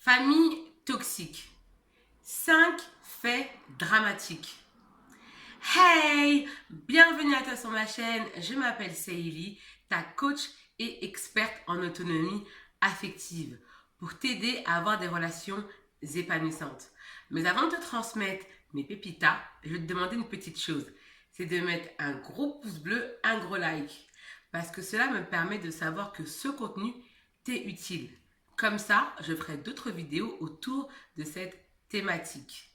Famille toxique. 5 faits dramatiques. Hey! Bienvenue à toi sur ma chaîne. Je m'appelle Seili, ta coach et experte en autonomie affective pour t'aider à avoir des relations épanouissantes. Mais avant de te transmettre mes pépitas, je vais te demander une petite chose. C'est de mettre un gros pouce bleu, un gros like. Parce que cela me permet de savoir que ce contenu t'est utile. Comme ça, je ferai d'autres vidéos autour de cette thématique.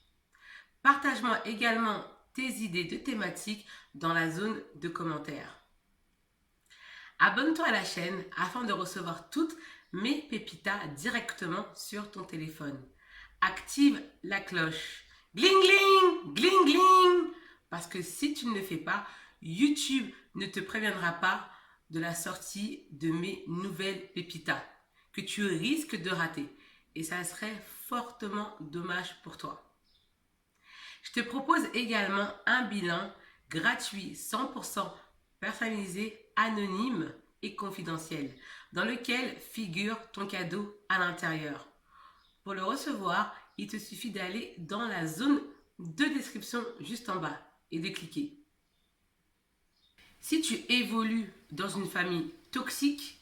Partage-moi également tes idées de thématiques dans la zone de commentaires. Abonne-toi à la chaîne afin de recevoir toutes mes pépitas directement sur ton téléphone. Active la cloche. Gling gling, gling gling. Parce que si tu ne le fais pas, YouTube ne te préviendra pas de la sortie de mes nouvelles pépitas que tu risques de rater. Et ça serait fortement dommage pour toi. Je te propose également un bilan gratuit, 100% personnalisé, anonyme et confidentiel, dans lequel figure ton cadeau à l'intérieur. Pour le recevoir, il te suffit d'aller dans la zone de description juste en bas et de cliquer. Si tu évolues dans une famille toxique,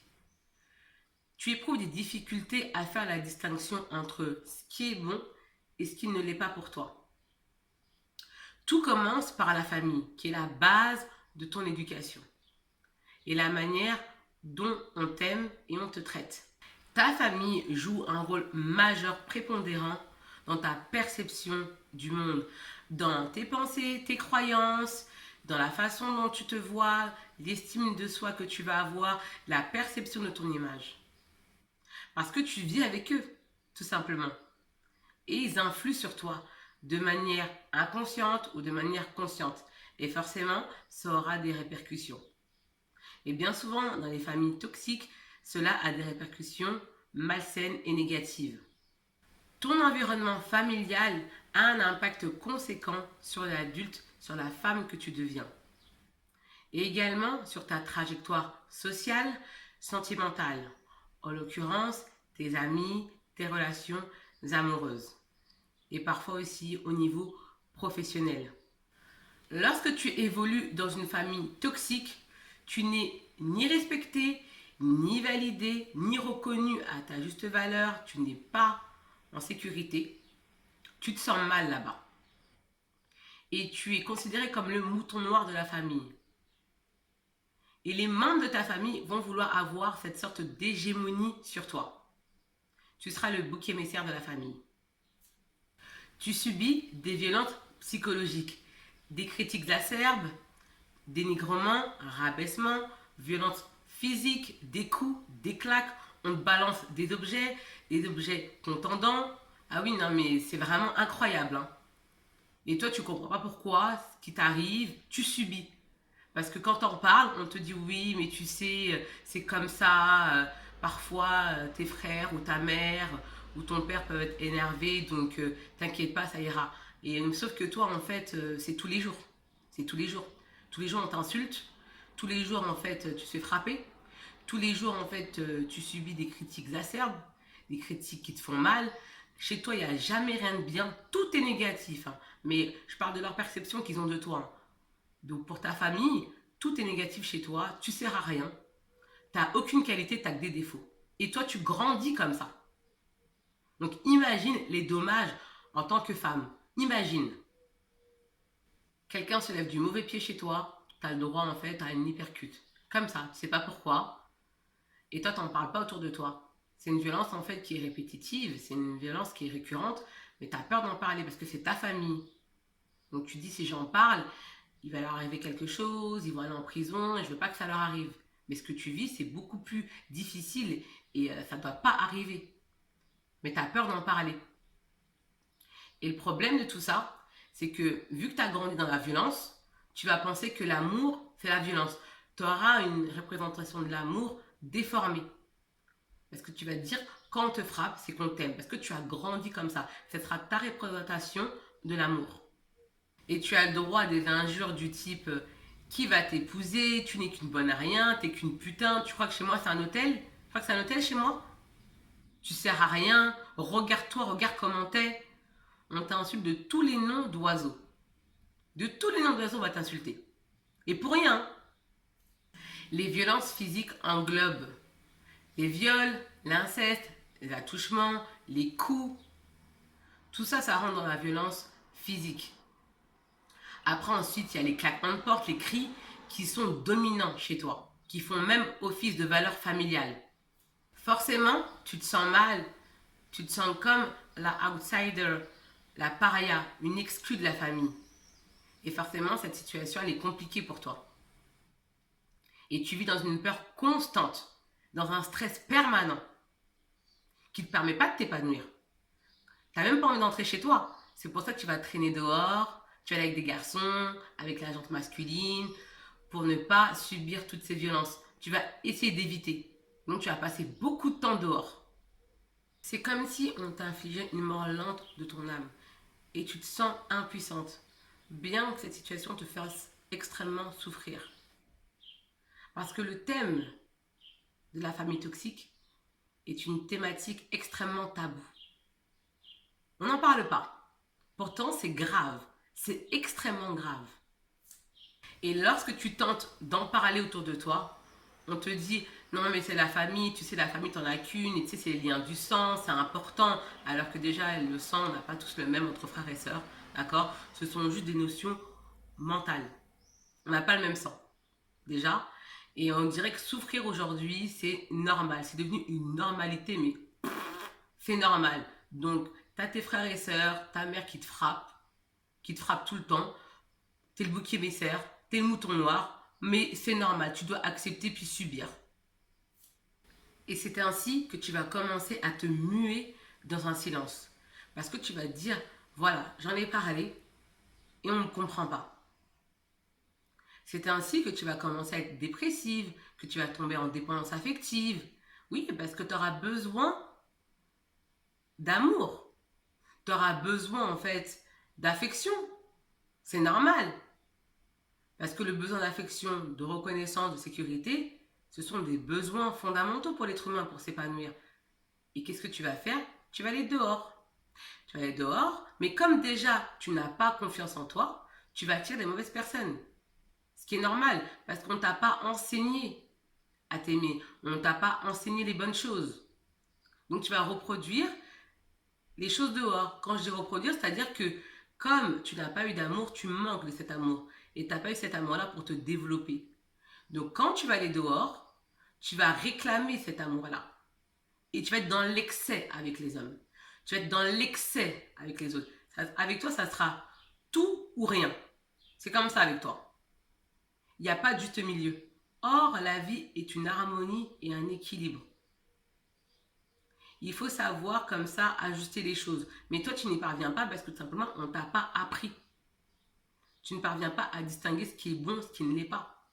tu éprouves des difficultés à faire la distinction entre ce qui est bon et ce qui ne l'est pas pour toi. Tout commence par la famille, qui est la base de ton éducation et la manière dont on t'aime et on te traite. Ta famille joue un rôle majeur, prépondérant dans ta perception du monde, dans tes pensées, tes croyances, dans la façon dont tu te vois, l'estime de soi que tu vas avoir, la perception de ton image. Parce que tu vis avec eux, tout simplement. Et ils influent sur toi de manière inconsciente ou de manière consciente. Et forcément, ça aura des répercussions. Et bien souvent, dans les familles toxiques, cela a des répercussions malsaines et négatives. Ton environnement familial a un impact conséquent sur l'adulte, sur la femme que tu deviens. Et également sur ta trajectoire sociale, sentimentale. En l'occurrence, tes amis, tes relations amoureuses. Et parfois aussi au niveau professionnel. Lorsque tu évolues dans une famille toxique, tu n'es ni respecté, ni validé, ni reconnu à ta juste valeur, tu n'es pas en sécurité, tu te sens mal là-bas. Et tu es considéré comme le mouton noir de la famille. Et les membres de ta famille vont vouloir avoir cette sorte d'hégémonie sur toi. Tu seras le bouc émissaire de la famille. Tu subis des violences psychologiques, des critiques acerbes, dénigrement, rabaissement, violence physique, des coups, des claques, on te balance des objets contendants. Ah oui, non mais c'est vraiment incroyable. Hein. Et toi, tu comprends pas pourquoi, ce qui t'arrive, tu subis. Parce que quand on parle, on te dit oui, mais tu sais, c'est comme ça. Parfois, tes frères ou ta mère ou ton père peuvent être énervés, donc t'inquiète pas, ça ira. Et sauf que toi, en fait, c'est tous les jours. C'est tous les jours. Tous les jours, on t'insulte. Tous les jours, en fait, tu te fais frapper. Tous les jours, en fait, tu subis des critiques acerbes, des critiques qui te font mal. Chez toi, il n'y a jamais rien de bien. Tout est négatif. Hein. Mais je parle de leur perception qu'ils ont de toi. Hein. Donc pour ta famille, tout est négatif chez toi, tu ne sers à rien, tu n'as aucune qualité, tu n'as que des défauts. Et toi, tu grandis comme ça. Donc imagine les dommages en tant que femme. Imagine. Quelqu'un se lève du mauvais pied chez toi, tu as le droit en fait à une hypercute. Comme ça, tu ne sais pas pourquoi. Et toi, tu n'en parles pas autour de toi. C'est une violence en fait qui est répétitive, c'est une violence qui est récurrente, mais tu as peur d'en parler parce que c'est ta famille. Donc tu dis si j'en parle, il va leur arriver quelque chose, ils vont aller en prison et je veux pas que ça leur arrive. Mais ce que tu vis, c'est beaucoup plus difficile et ça ne doit pas arriver. Mais tu as peur d'en parler. Et le problème de tout ça, c'est que vu que tu as grandi dans la violence, tu vas penser que l'amour, c'est la violence. Tu auras une représentation de l'amour déformée. Parce que tu vas te dire, quand on te frappe, c'est qu'on t'aime. Parce que tu as grandi comme ça. Ce sera ta représentation de l'amour. Et tu as le droit à des injures du type qui va t'épouser, tu n'es qu'une bonne à rien, t'es qu'une putain, tu crois que chez moi c'est un hôtel? Tu crois que c'est un hôtel chez moi? tu sers à rien, regarde-toi, regarde comment t'es. On t'insulte de tous les noms d'oiseaux. De tous les noms d'oiseaux, on va t'insulter. Et pour rien. Les violences physiques englobent les viols, l'inceste, les attouchements, les coups. Tout ça, ça rentre dans la violence physique. Après, ensuite, il y a les claquements de porte, les cris qui sont dominants chez toi, qui font même office de valeur familiale. Forcément, tu te sens mal, tu te sens comme la outsider, la paria, une exclue de la famille. Et forcément, cette situation, elle est compliquée pour toi. Et tu vis dans une peur constante, dans un stress permanent, qui ne te permet pas de t'épanouir. Tu n'as même pas envie d'entrer chez toi. C'est pour ça que tu vas traîner dehors, tu vas aller avec des garçons, avec la jante masculine, pour ne pas subir toutes ces violences. Tu vas essayer d'éviter. Donc tu vas passer beaucoup de temps dehors. C'est comme si on t'infligeait une mort lente de ton âme. Et tu te sens impuissante. Bien que cette situation te fasse extrêmement souffrir. Parce que le thème de la famille toxique est une thématique extrêmement taboue. On n'en parle pas. Pourtant, c'est grave. C'est extrêmement grave. Et lorsque tu tentes d'en parler autour de toi, on te dit non mais c'est la famille, tu sais la famille t'en as qu'une, et tu sais c'est les liens du sang, c'est important, alors que déjà le sang on n'a pas tous le même entre frères et sœurs, d'accord? Ce sont juste des notions mentales. On n'a pas le même sang, déjà. Et on dirait que souffrir aujourd'hui c'est normal, c'est devenu une normalité, mais c'est normal. Donc t'as tes frères et sœurs, ta mère qui te frappe tout le temps, t'es le bouc émissaire, t'es le mouton noir, mais c'est normal, tu dois accepter puis subir. Et c'est ainsi que tu vas commencer à te muer dans un silence. Parce que tu vas te dire, voilà, j'en ai parlé et on ne me comprend pas. C'est ainsi que tu vas commencer à être dépressive, que tu vas tomber en dépendance affective. Oui, parce que tu auras besoin d'amour. Tu auras besoin en fait d'affection. C'est normal. Parce que le besoin d'affection, de reconnaissance, de sécurité, ce sont des besoins fondamentaux pour l'être humain pour s'épanouir. Et qu'est-ce que tu vas faire? Tu vas aller dehors. Tu vas aller dehors, mais comme déjà tu n'as pas confiance en toi, tu vas attirer des mauvaises personnes. Ce qui est normal, parce qu'on ne t'a pas enseigné à t'aimer. On ne t'a pas enseigné les bonnes choses. Donc tu vas reproduire les choses dehors. Quand je dis reproduire, c'est-à-dire que comme tu n'as pas eu d'amour, tu manques de cet amour. Et tu n'as pas eu cet amour-là pour te développer. Donc quand tu vas aller dehors, tu vas réclamer cet amour-là. Et tu vas être dans l'excès avec les hommes. Tu vas être dans l'excès avec les autres. Avec toi, ça sera tout ou rien. C'est comme ça avec toi. Il n'y a pas de juste milieu. Or, la vie est une harmonie et un équilibre. Il faut savoir comme ça ajuster les choses. Mais toi, tu n'y parviens pas parce que tout simplement, on ne t'a pas appris. Tu ne parviens pas à distinguer ce qui est bon, ce qui ne l'est pas.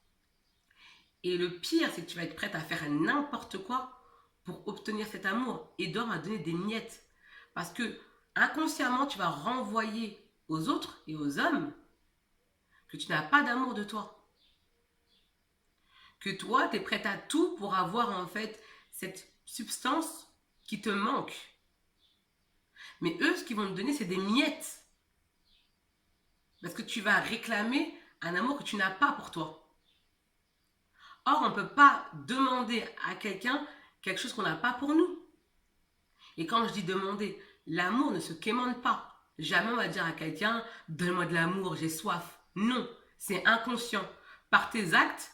Et le pire, c'est que tu vas être prête à faire n'importe quoi pour obtenir cet amour et d'or à donner des miettes. Parce que inconsciemment, tu vas renvoyer aux autres et aux hommes que tu n'as pas d'amour de toi. Que toi, tu es prête à tout pour avoir en fait cette substance qui te manque. Mais eux, ce qu'ils vont te donner, c'est des miettes. Parce que tu vas réclamer un amour que tu n'as pas pour toi. Or, on ne peut pas demander à quelqu'un quelque chose qu'on n'a pas pour nous. Et quand je dis demander, l'amour ne se quémande pas. Jamais on va dire à quelqu'un, donne-moi de l'amour, j'ai soif. Non, c'est inconscient. Par tes actes,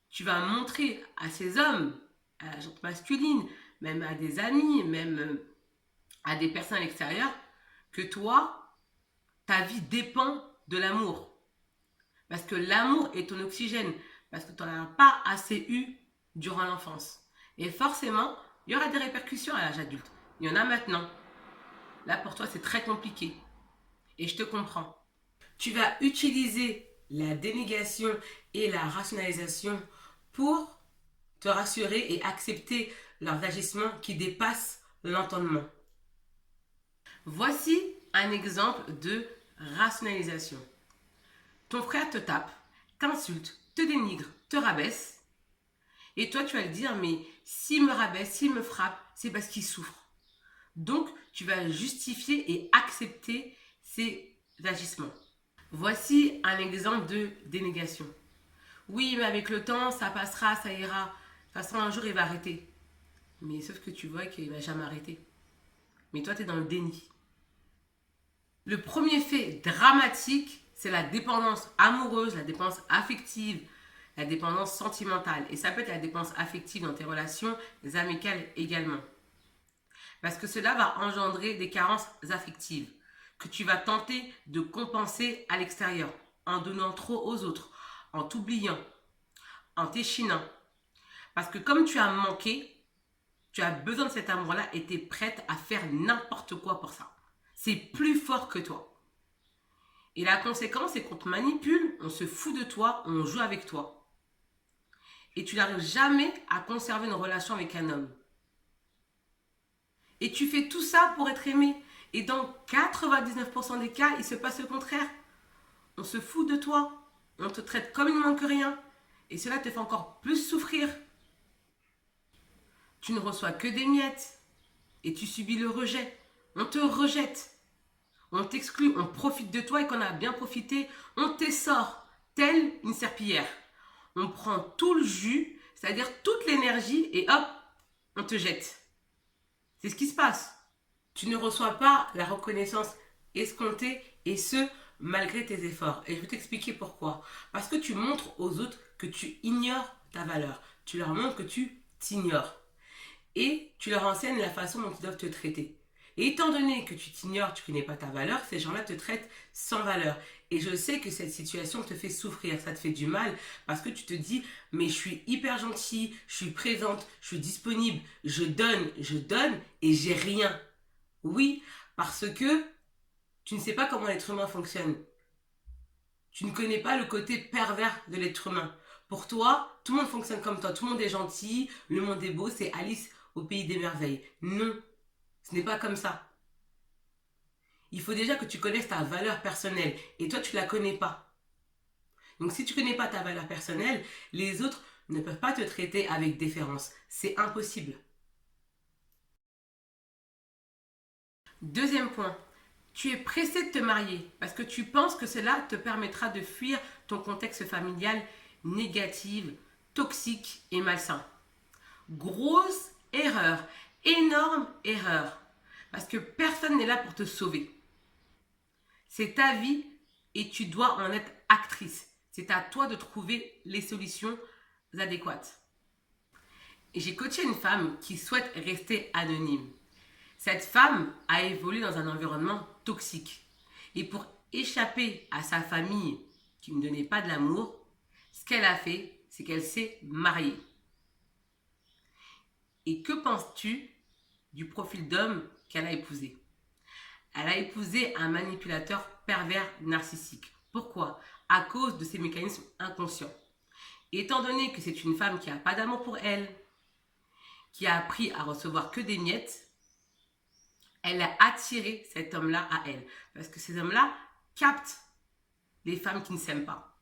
tu vas montrer à ces hommes, à la gente masculine, même à des amis, même à des personnes à l'extérieur, que toi, ta vie dépend de l'amour. Parce que l'amour est ton oxygène. Parce que tu n'en as pas assez eu durant l'enfance. Et forcément, il y aura des répercussions à l'âge adulte. Il y en a maintenant. Là, pour toi, c'est très compliqué. Et je te comprends. Tu vas utiliser la dénégation et la rationalisation pour te rassurer et accepter leurs agissements qui dépassent l'entendement. Voici un exemple de rationalisation. Ton frère te tape, t'insulte, te dénigre, te rabaisse. Et toi, tu vas le dire, mais s'il me rabaisse, s'il me frappe, c'est parce qu'il souffre. Donc, tu vas justifier et accepter ses agissements. Voici un exemple de dénégation. Oui, mais avec le temps, ça passera, ça ira. De toute façon, un jour, il va arrêter. Mais sauf que tu vois qu'il ne va jamais arrêter. Mais toi, tu es dans le déni. Le premier fait dramatique, c'est la dépendance amoureuse, la dépendance affective, la dépendance sentimentale. Et ça peut être la dépendance affective dans tes relations amicales également. Parce que cela va engendrer des carences affectives que tu vas tenter de compenser à l'extérieur en donnant trop aux autres, en t'oubliant, en t'échinant. Parce que comme tu as manqué, tu as besoin de cet amour-là et tu es prête à faire n'importe quoi pour ça. C'est plus fort que toi. Et la conséquence, c'est qu'on te manipule, on se fout de toi, on joue avec toi. Et tu n'arrives jamais à conserver une relation avec un homme. Et tu fais tout ça pour être aimé. Et dans 99% des cas, il se passe le contraire. On se fout de toi. On te traite comme il ne manque rien. Et cela te fait encore plus souffrir. Tu ne reçois que des miettes. Et tu subis le rejet. On te rejette. On t'exclut. On profite de toi et qu'on a bien profité, on t'essore. Telle une serpillière. On prend tout le jus, c'est-à-dire toute l'énergie et hop, on te jette. C'est ce qui se passe. Tu ne reçois pas la reconnaissance escomptée et ce, malgré tes efforts. Et je vais t'expliquer pourquoi. Parce que tu montres aux autres que tu ignores ta valeur. Tu leur montres que tu t'ignores. Et tu leur enseignes la façon dont ils doivent te traiter. Et étant donné que tu t'ignores, tu ne connais pas ta valeur, ces gens-là te traitent sans valeur. Et je sais que cette situation te fait souffrir, ça te fait du mal, parce que tu te dis, mais je suis hyper gentille, je suis présente, je suis disponible, je donne, et j'ai rien. Oui, parce que tu ne sais pas comment l'être humain fonctionne. Tu ne connais pas le côté pervers de l'être humain. Pour toi, tout le monde fonctionne comme toi, tout le monde est gentil, le monde est beau, c'est Alice au pays des merveilles. Non, ce n'est pas comme ça. Il faut déjà que tu connaisses ta valeur personnelle. Et toi, tu ne la connais pas. Donc si tu ne connais pas ta valeur personnelle, les autres ne peuvent pas te traiter avec déférence. C'est impossible. Deuxième point. Tu es pressé de te marier parce que tu penses que cela te permettra de fuir ton contexte familial négatif, toxique et malsain. Grosse erreur. Énorme erreur. Parce que personne n'est là pour te sauver. C'est ta vie et tu dois en être actrice. C'est à toi de trouver les solutions adéquates. Et j'ai coaché une femme qui souhaite rester anonyme. Cette femme a évolué dans un environnement toxique. Et pour échapper à sa famille qui ne donnait pas de l'amour, ce qu'elle a fait, c'est qu'elle s'est mariée. Et que penses-tu du profil d'homme qu'elle a épousé? Elle a épousé un manipulateur pervers narcissique. Pourquoi? À cause de ses mécanismes inconscients. Et étant donné que c'est une femme qui n'a pas d'amour pour elle, qui a appris à recevoir que des miettes, elle a attiré cet homme-là à elle. Parce que ces hommes-là captent les femmes qui ne s'aiment pas.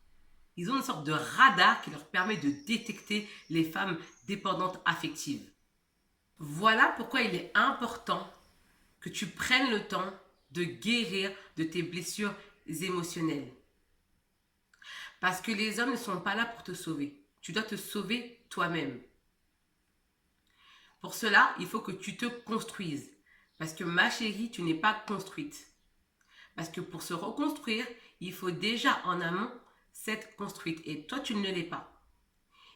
Ils ont une sorte de radar qui leur permet de détecter les femmes dépendantes affectives. Voilà pourquoi il est important que tu prennes le temps de guérir de tes blessures émotionnelles. Parce que les hommes ne sont pas là pour te sauver. Tu dois te sauver toi-même. Pour cela, il faut que tu te construises. Parce que ma chérie, tu n'es pas construite. Parce que pour se reconstruire, il faut déjà en amont s'être construite. Et toi, tu ne l'es pas.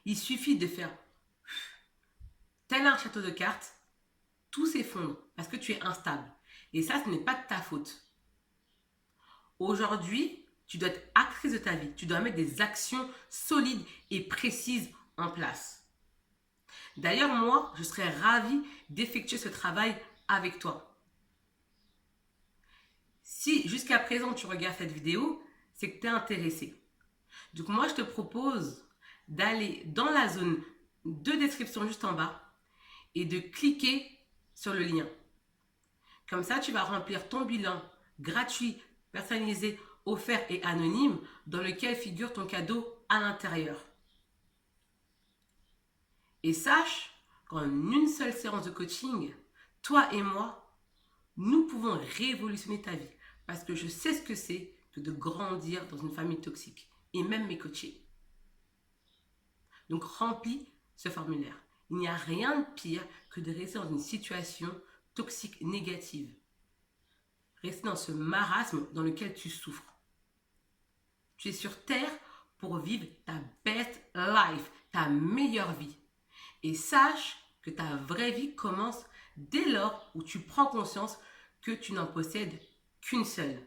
Il suffit de faire tel un château de cartes, tout s'effondre parce que tu es instable. Et ça, ce n'est pas de ta faute. Aujourd'hui, tu dois être actrice de ta vie. Tu dois mettre des actions solides et précises en place. D'ailleurs, moi, je serais ravie d'effectuer ce travail avec toi. Si jusqu'à présent tu regardes cette vidéo, c'est que tu es intéressé. Donc moi, je te propose d'aller dans la zone de description juste en bas et de cliquer sur le lien. Comme ça, tu vas remplir ton bilan gratuit, personnalisé, offert et anonyme dans lequel figure ton cadeau à l'intérieur. Et sache qu'en une seule séance de coaching, toi et moi, nous pouvons révolutionner ta vie. Parce que je sais ce que c'est que de grandir dans une famille toxique. Et même mes coachés. Donc remplis ce formulaire. Il n'y a rien de pire que de rester dans une situation toxique négative. Rester dans ce marasme dans lequel tu souffres. Tu es sur Terre pour vivre ta best life, ta meilleure vie. Et sache que ta vraie vie commence dès lors où tu prends conscience que tu n'en possèdes qu'une seule.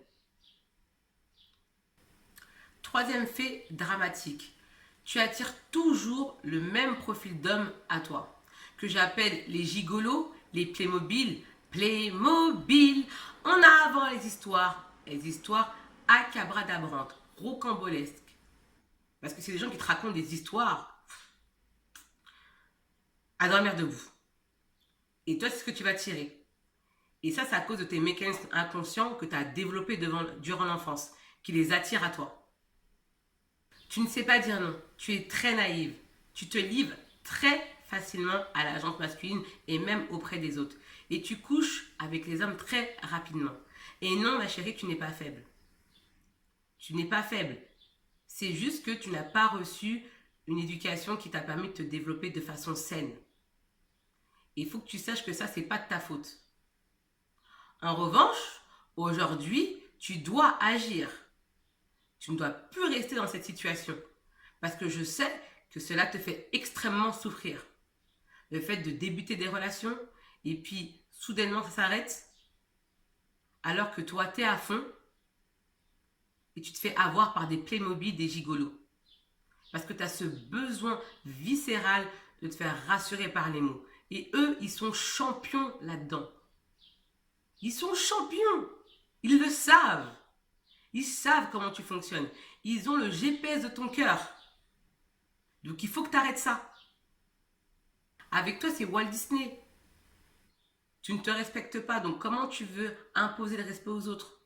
Troisième fait dramatique. Tu attires toujours le même profil d'homme à toi, que j'appelle les gigolos, les Playmobil. Playmobil, on a avant les histoires abracadabrantes, rocambolesques. Parce que c'est des gens qui te racontent des histoires à dormir debout. Et toi, c'est ce que tu vas tirer. Et ça, c'est à cause de tes mécanismes inconscients que tu as développés durant l'enfance, qui les attirent à toi. Tu ne sais pas dire non, tu es très naïve, tu te livres très facilement à la jante masculine et même auprès des autres. Et tu couches avec les hommes très rapidement. Et non, ma chérie, tu n'es pas faible. Tu n'es pas faible. C'est juste que tu n'as pas reçu une éducation qui t'a permis de te développer de façon saine. Il faut que tu saches que ça, c'est pas de ta faute. En revanche, aujourd'hui, tu dois agir. Tu ne dois plus rester dans cette situation. Parce que je sais que cela te fait extrêmement souffrir. Le fait de débuter des relations et puis soudainement ça s'arrête alors que toi t'es à fond et tu te fais avoir par des Playmobil, des gigolos. Parce que tu as ce besoin viscéral de te faire rassurer par les mots. Et eux, ils sont champions là-dedans. Ils sont champions. Ils le savent. Ils savent comment tu fonctionnes. Ils ont le GPS de ton cœur. Donc il faut que tu arrêtes ça. Avec toi, c'est Walt Disney. Tu ne te respectes pas, donc comment tu veux imposer le respect aux autres?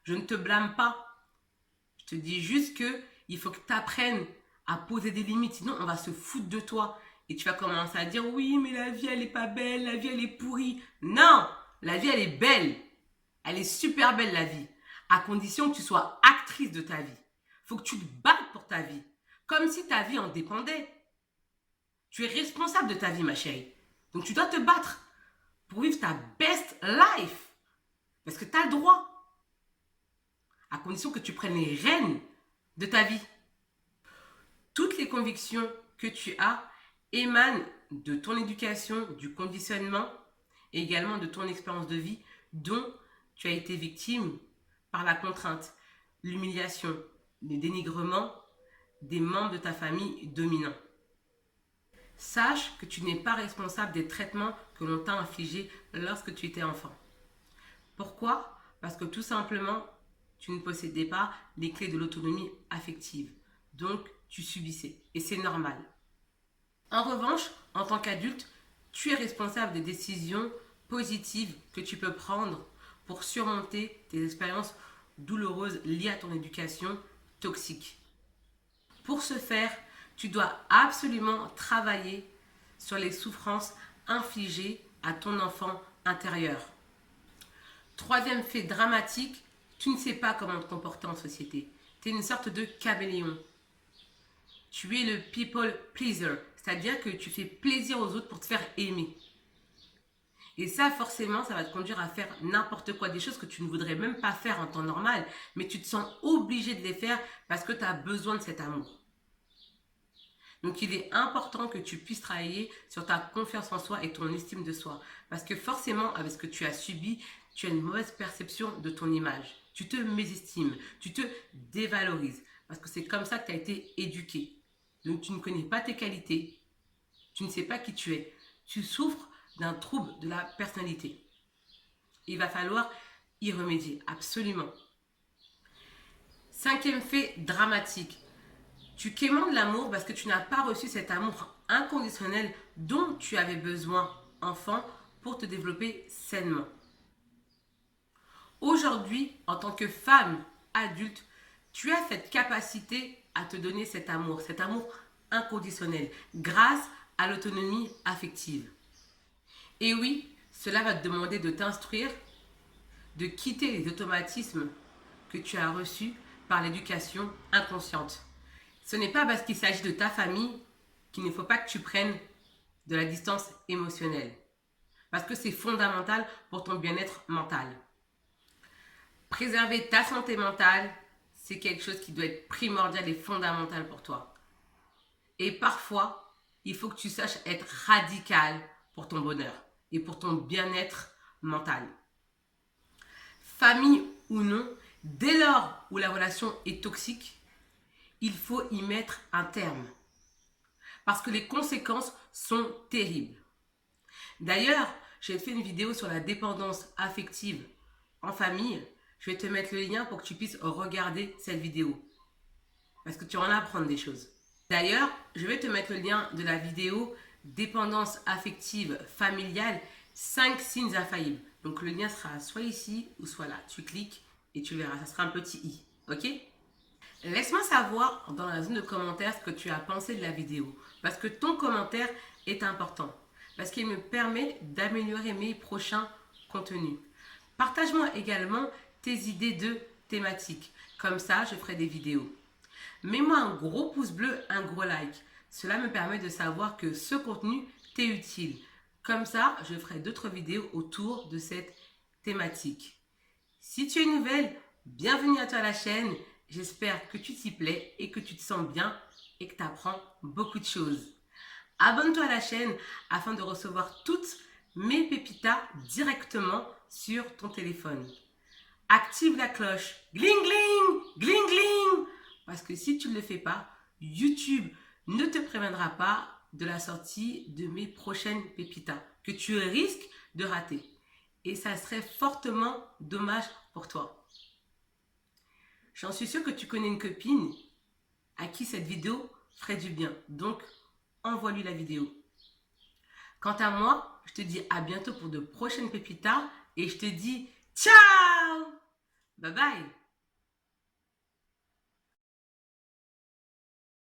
Je ne te blâme pas. Je te dis juste que il faut que tu apprennes à poser des limites, sinon on va se foutre de toi. Et tu vas commencer à dire oui, mais la vie elle est pas belle, la vie elle est pourrie. Non, la vie elle est belle. Elle est super belle la vie. À condition que tu sois actrice de ta vie. Faut que tu te battes pour ta vie. Comme si ta vie en dépendait. Tu es responsable de ta vie, ma chérie. Donc tu dois te battre pour vivre ta best life. Parce que tu as le droit. À condition que tu prennes les rênes de ta vie. Toutes les convictions que tu as émanent de ton éducation, du conditionnement et également de ton expérience de vie dont tu as été victime par la contrainte, l'humiliation, le dénigrement des membres de ta famille dominants. Sache que tu n'es pas responsable des traitements que l'on t'a infligés lorsque tu étais enfant. Pourquoi? Parce que tout simplement, tu ne possédais pas les clés de l'autonomie affective. Donc, tu subissais. Et c'est normal. En revanche, en tant qu'adulte, tu es responsable des décisions positives que tu peux prendre pour surmonter tes expériences douloureuses liées à ton éducation toxique. Pour ce faire, tu dois absolument travailler sur les souffrances infligées à ton enfant intérieur. Troisième fait dramatique, tu ne sais pas comment te comporter en société. Tu es une sorte de caméléon. Tu es le people pleaser, c'est-à-dire que tu fais plaisir aux autres pour te faire aimer. Et ça, forcément, ça va te conduire à faire n'importe quoi, des choses que tu ne voudrais même pas faire en temps normal, mais tu te sens obligé de les faire parce que tu as besoin de cet amour. Donc, il est important que tu puisses travailler sur ta confiance en soi et ton estime de soi. Parce que forcément, avec ce que tu as subi, tu as une mauvaise perception de ton image. Tu te mésestimes, tu te dévalorises. Parce que c'est comme ça que tu as été éduqué. Donc, tu ne connais pas tes qualités. Tu ne sais pas qui tu es. Tu souffres d'un trouble de la personnalité. Il va falloir y remédier, absolument. Cinquième fait dramatique. Tu quémandes l'amour parce que tu n'as pas reçu cet amour inconditionnel dont tu avais besoin, enfant, pour te développer sainement. Aujourd'hui, en tant que femme adulte, tu as cette capacité à te donner cet amour inconditionnel, grâce à l'autonomie affective. Et oui, cela va te demander de t'instruire, de quitter les automatismes que tu as reçus par l'éducation inconsciente. Ce n'est pas parce qu'il s'agit de ta famille qu'il ne faut pas que tu prennes de la distance émotionnelle. Parce que c'est fondamental pour ton bien-être mental. Préserver ta santé mentale, c'est quelque chose qui doit être primordial et fondamental pour toi. Et parfois, il faut que tu saches être radical pour ton bonheur et pour ton bien-être mental. Famille ou non, dès lors où la relation est toxique, il faut y mettre un terme. Parce que les conséquences sont terribles. D'ailleurs, j'ai fait une vidéo sur la dépendance affective en famille. Je vais te mettre le lien pour que tu puisses regarder cette vidéo. Parce que tu vas en apprendre des choses. D'ailleurs, je vais te mettre le lien de la vidéo dépendance affective familiale, 5 signes infaillibles. Donc le lien sera soit ici ou soit là. Tu cliques et tu verras, ça sera un petit i. Ok? Laisse-moi savoir dans la zone de commentaires ce que tu as pensé de la vidéo. Parce que ton commentaire est important. Parce qu'il me permet d'améliorer mes prochains contenus. Partage-moi également tes idées de thématiques. Comme ça, je ferai des vidéos. Mets-moi un gros pouce bleu, un gros like. Cela me permet de savoir que ce contenu t'est utile. Comme ça, je ferai d'autres vidéos autour de cette thématique. Si tu es nouvelle, bienvenue à toi à la chaîne. J'espère que tu t'y plais et que tu te sens bien et que tu apprends beaucoup de choses. Abonne-toi à la chaîne afin de recevoir toutes mes pépitas directement sur ton téléphone. Active la cloche. Gling gling, gling gling. Parce que si tu ne le fais pas, YouTube ne te préviendra pas de la sortie de mes prochaines pépitas que tu risques de rater. Et ça serait fortement dommage pour toi. J'en suis sûre que tu connais une copine à qui cette vidéo ferait du bien. Donc, envoie-lui la vidéo. Quant à moi, je te dis à bientôt pour de prochaines pépitas et je te dis ciao! Bye bye!